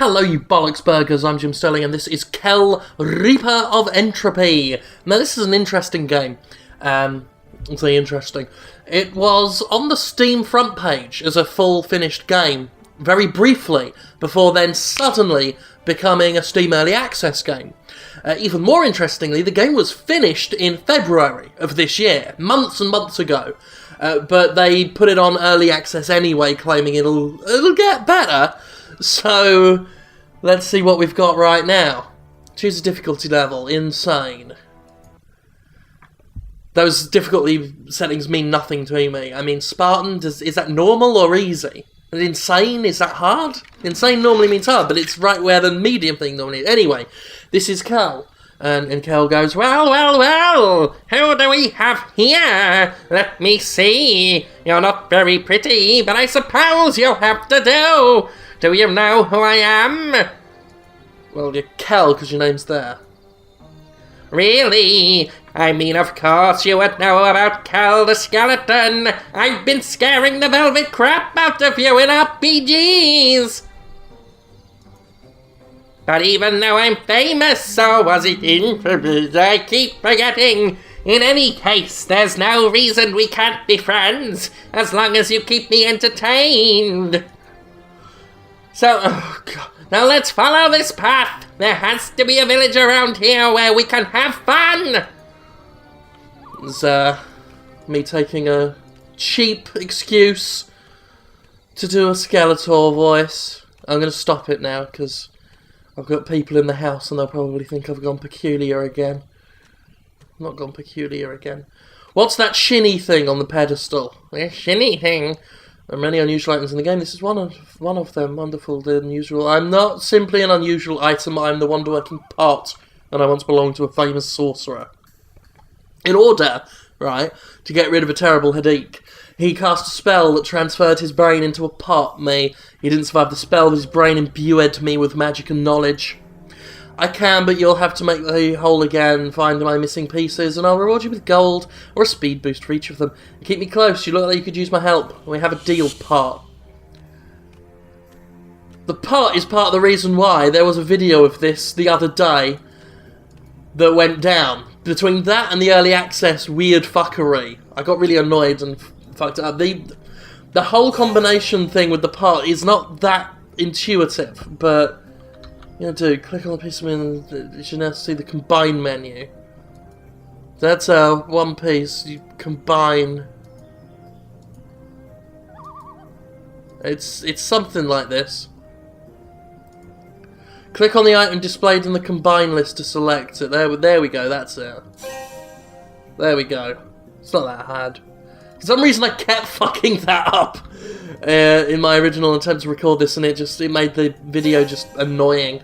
Hello you bollocks burgers, I'm Jim Sterling and this is Kell, Reaper of Entropy. Now this is an interesting game. I'll say interesting. It was on the Steam front page as a full finished game, very briefly, before then suddenly becoming a Steam Early Access game. Even more interestingly, the game was finished in February of this year, months and months ago. But they put it on Early Access anyway, claiming it'll get better. So, let's see what we've got right now. Choose a difficulty level. Insane. Those difficulty settings mean nothing to me. I mean, Spartan, is that normal or easy? And insane, is that hard? Insane normally means hard, but it's right where the medium thing normally is. Anyway, this is Kell. And Kell goes, well, who do we have here? Let me see. You're not very pretty, but I suppose you'll have to do. Do you know who I am? Well, you're Kell, because your name's there. Really? I mean, of course you would know about Kell the Skeleton. I've been scaring the velvet crap out of you in RPGs. But even though I'm famous, so was it infamous, I keep forgetting. In any case, there's no reason we can't be friends, as long as you keep me entertained. So, oh God. Now let's follow this path. There has to be a village around here where we can have fun. It's me taking a cheap excuse to do a Skeletor voice. I'm going to stop it now because I've got people in the house and they'll probably think I've gone peculiar again. I'm not gone peculiar again. What's that shinny thing on the pedestal? A shinny thing? There are many unusual items in the game. This is one of them. Wonderful, the unusual. I'm not simply an unusual item. I'm the wonder-working pot, and I once belonged to a famous sorcerer. In order, right, to get rid of a terrible headache, he cast a spell that transferred his brain into a pot. He didn't survive the spell, but his brain imbued me with magic and knowledge. I can, but you'll have to make the whole again, find my missing pieces, and I'll reward you with gold, or a speed boost for each of them. And keep me close, you look like you could use my help. We have a deal, pot. The pot is part of the reason why there was a video of this the other day that went down. Between that and the early access weird fuckery, I got really annoyed and fucked it up. The whole combination thing with the pot is not that intuitive, but you do click on the piece of meat. You should now see the combine menu. That's one piece. You combine. It's something like this. Click on the item displayed in the combine list to select it. There we go. That's it. There we go. It's not that hard. For some reason, I kept fucking that up in my original attempt to record this, and it made the video just annoying.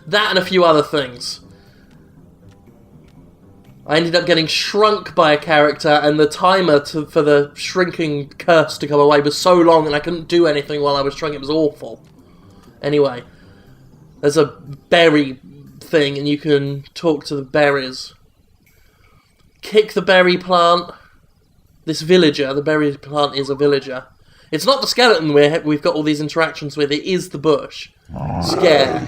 That and a few other things. I ended up getting shrunk by a character, and the timer for the shrinking curse to go away was so long, and I couldn't do anything while I was shrunk. It was awful. Anyway, there's a berry thing, and you can talk to the berries. Kick the berry plant. This villager, the berry plant is a villager. It's not the skeleton we've got all these interactions with, it is the bush. Scare.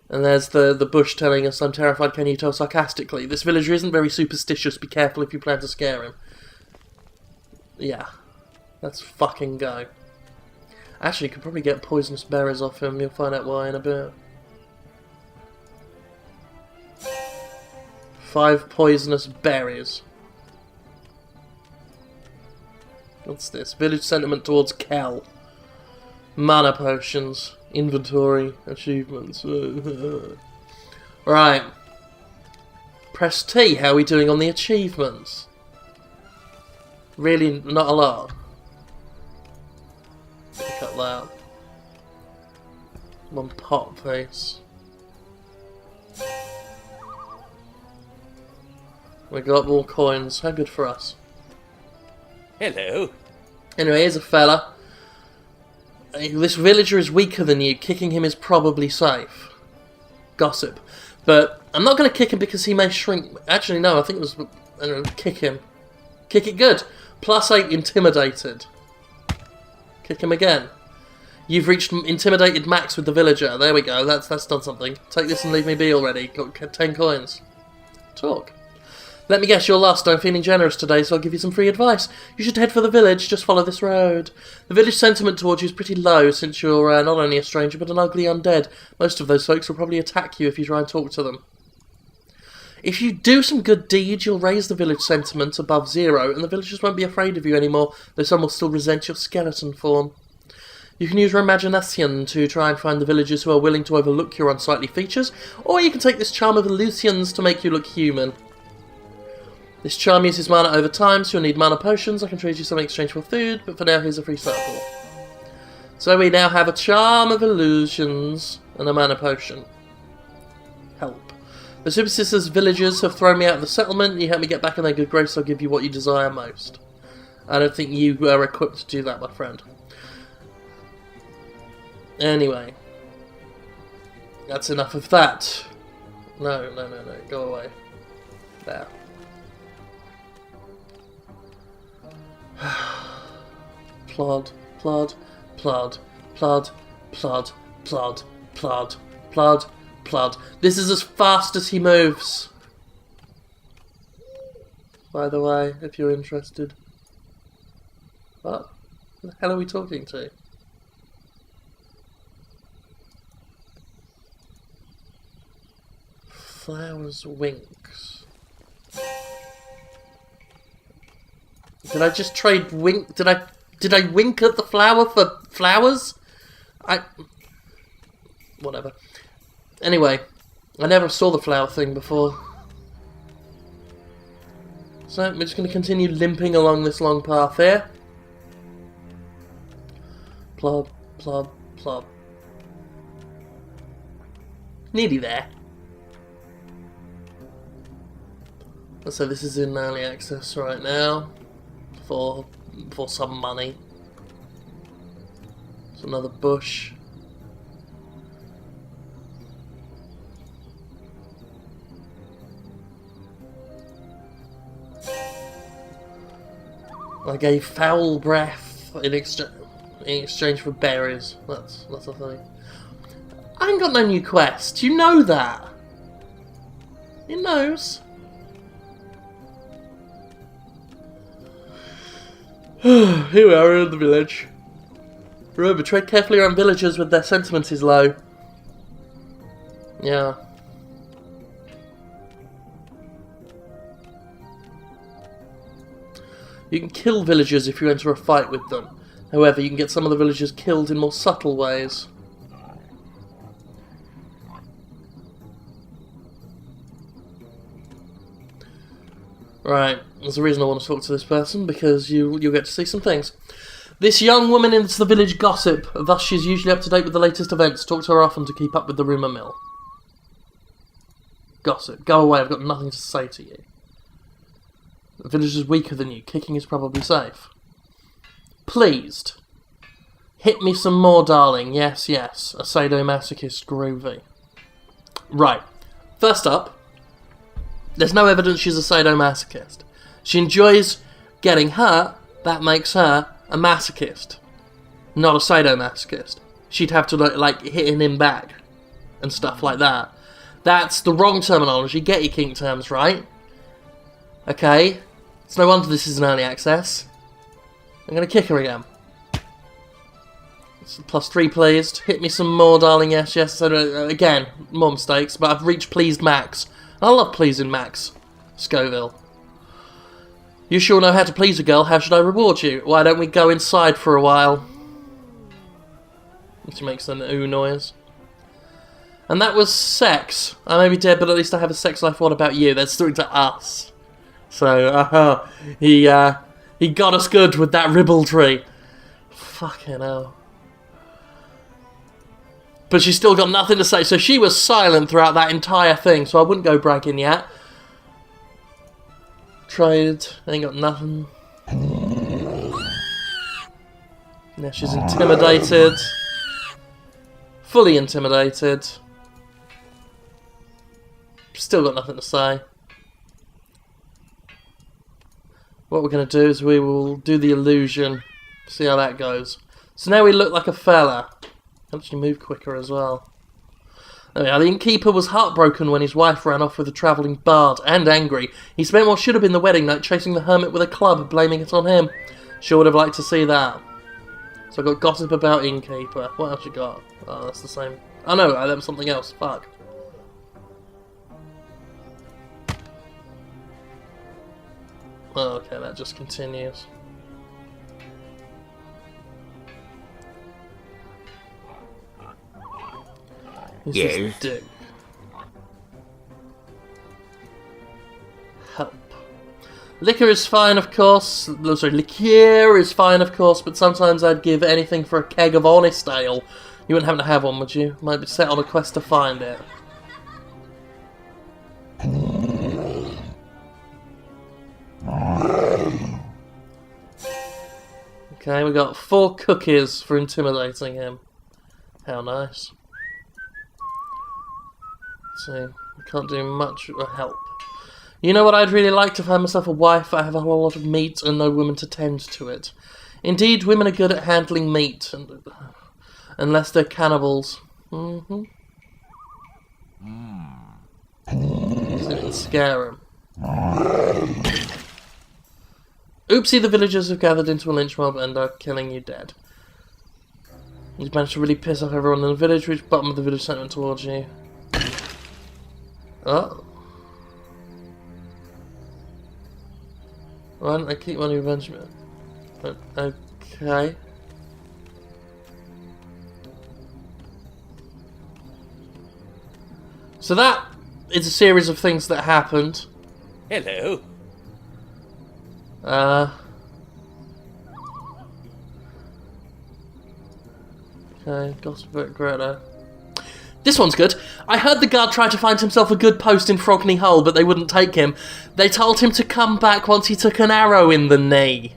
And there's the bush telling us, I'm terrified, can you tell sarcastically? This villager isn't very superstitious, be careful if you plan to scare him. Yeah. Let's fucking go. Actually, you could probably get poisonous berries off him, you'll find out why in a bit. 5 poisonous berries. What's this? Village sentiment towards Kell. Mana potions. Inventory. Achievements. Right. Press T. How are we doing on the achievements? Really not a lot. Pick up that. One pot face. We got more coins. How good for us. Hello. Anyway, here's a fella. This villager is weaker than you. Kicking him is probably safe. Gossip. But I'm not going to kick him because he may shrink. Actually, no, I think it was... I don't know, kick him. Kick it good. +8 intimidated. Kick him again. You've reached intimidated max with the villager. There we go. That's done something. Take this and leave me be already. Got 10 coins. Talk. Let me guess, you're lost. I'm feeling generous today, so I'll give you some free advice. You should head for the village. Just follow this road. The village sentiment towards you is pretty low, since you're not only a stranger, but an ugly undead. Most of those folks will probably attack you if you try and talk to them. If you do some good deeds, you'll raise the village sentiment above 0, and the villagers won't be afraid of you anymore, though some will still resent your skeleton form. You can use your imagination to try and find the villagers who are willing to overlook your unsightly features, or you can take this charm of illusions to make you look human. This charm uses mana over time, so you'll need mana potions. I can trade you some in exchange for food, but for now here's a free sample. So we now have a charm of illusions and a mana potion. Help. The Super Sisters villagers have thrown me out of the settlement. You help me get back in their good grace, I'll give you what you desire most. I don't think you are equipped to do that, my friend. Anyway. That's enough of that. No. Go away. There. Plod, plod, plod, plod, plod, plod, plod, plod, plod. This is as fast as he moves. By the way, if you're interested. What? Who the hell are we talking to? Flowers winks. Did I just trade wink? Did I wink at the flower for flowers? Whatever. Anyway, I never saw the flower thing before. So we're just going to continue limping along this long path here. Plod, plod, plod. Nearly there. So this is in early access right now. For some money. It's another bush. I gave foul breath in exchange for berries. That's a thing. I ain't got no new quest. You know that. He knows. Here we are in the village. Remember, tread carefully around villagers when their sentiment is low. Yeah. You can kill villagers if you enter a fight with them. However, you can get some of the villagers killed in more subtle ways. Right, there's a reason I want to talk to this person, because you'll get to see some things. This young woman is the village gossip, thus she's usually up to date with the latest events. Talk to her often to keep up with the rumour mill. Gossip. Go away, I've got nothing to say to you. The village is weaker than you. Kicking is probably safe. Pleased. Hit me some more, darling. Yes, yes. A sadomasochist groovy. Right. First up, there's no evidence she's a sadomasochist. She enjoys getting hurt. That makes her a masochist, not a sadomasochist. She'd have to like hitting him back and stuff like that. That's the wrong terminology. Get your kink terms right. Okay. It's no wonder this is an early access. I'm going to kick her again. It's +3 pleased. Hit me some more, darling. Yes, yes. So, again, more mistakes, but I've reached pleased max. I love pleasing Max Scoville. You sure know how to please a girl. How should I reward you? Why don't we go inside for a while? She makes an ooh noise. And that was sex. I may be dead, but at least I have a sex life. What about you? That's through to us. So, he got us good with that ribaldry. Fucking hell. But she's still got nothing to say, so she was silent throughout that entire thing, so I wouldn't go bragging yet. Trade, ain't got nothing. Now she's intimidated. Fully intimidated. Still got nothing to say. What we're going to do is we will do the illusion. See how that goes. So now we look like a fella. Helps you move quicker as well. There we are. The innkeeper was heartbroken when his wife ran off with a travelling bard, and angry. He spent what should have been the wedding night chasing the hermit with a club, blaming it on him. Sure would have liked to see that. So I got gossip about innkeeper. What else you got? Oh, that's the same. Oh no, that was something else. Fuck. Oh, okay, that just continues. Yes. Dick. Help. Liquor is fine, of course. No, sorry, liqueur is fine, of course, but sometimes I'd give anything for a keg of honest ale. You wouldn't happen to have one, would you? Might be set on a quest to find it. Okay, we got 4 cookies for intimidating him. How nice. So, we can't do much help. You know what I'd really like to find myself a wife? I have a whole lot of meat and no woman to tend to it. Indeed, women are good at handling meat, unless they're cannibals. Mm-hmm. So it can scare them. Oopsie, the villagers have gathered into a lynch mob and are killing you dead. You've managed to really piss off everyone in the village. Reach bottom of the village centre towards you. Oh. Why don't I keep one of your Benjamin? Okay. So that is a series of things that happened. Hello. Okay, gossip about Greta. This one's good. I heard the guard try to find himself a good post in Frogney Hole, but they wouldn't take him. They told him to come back once he took an arrow in the knee.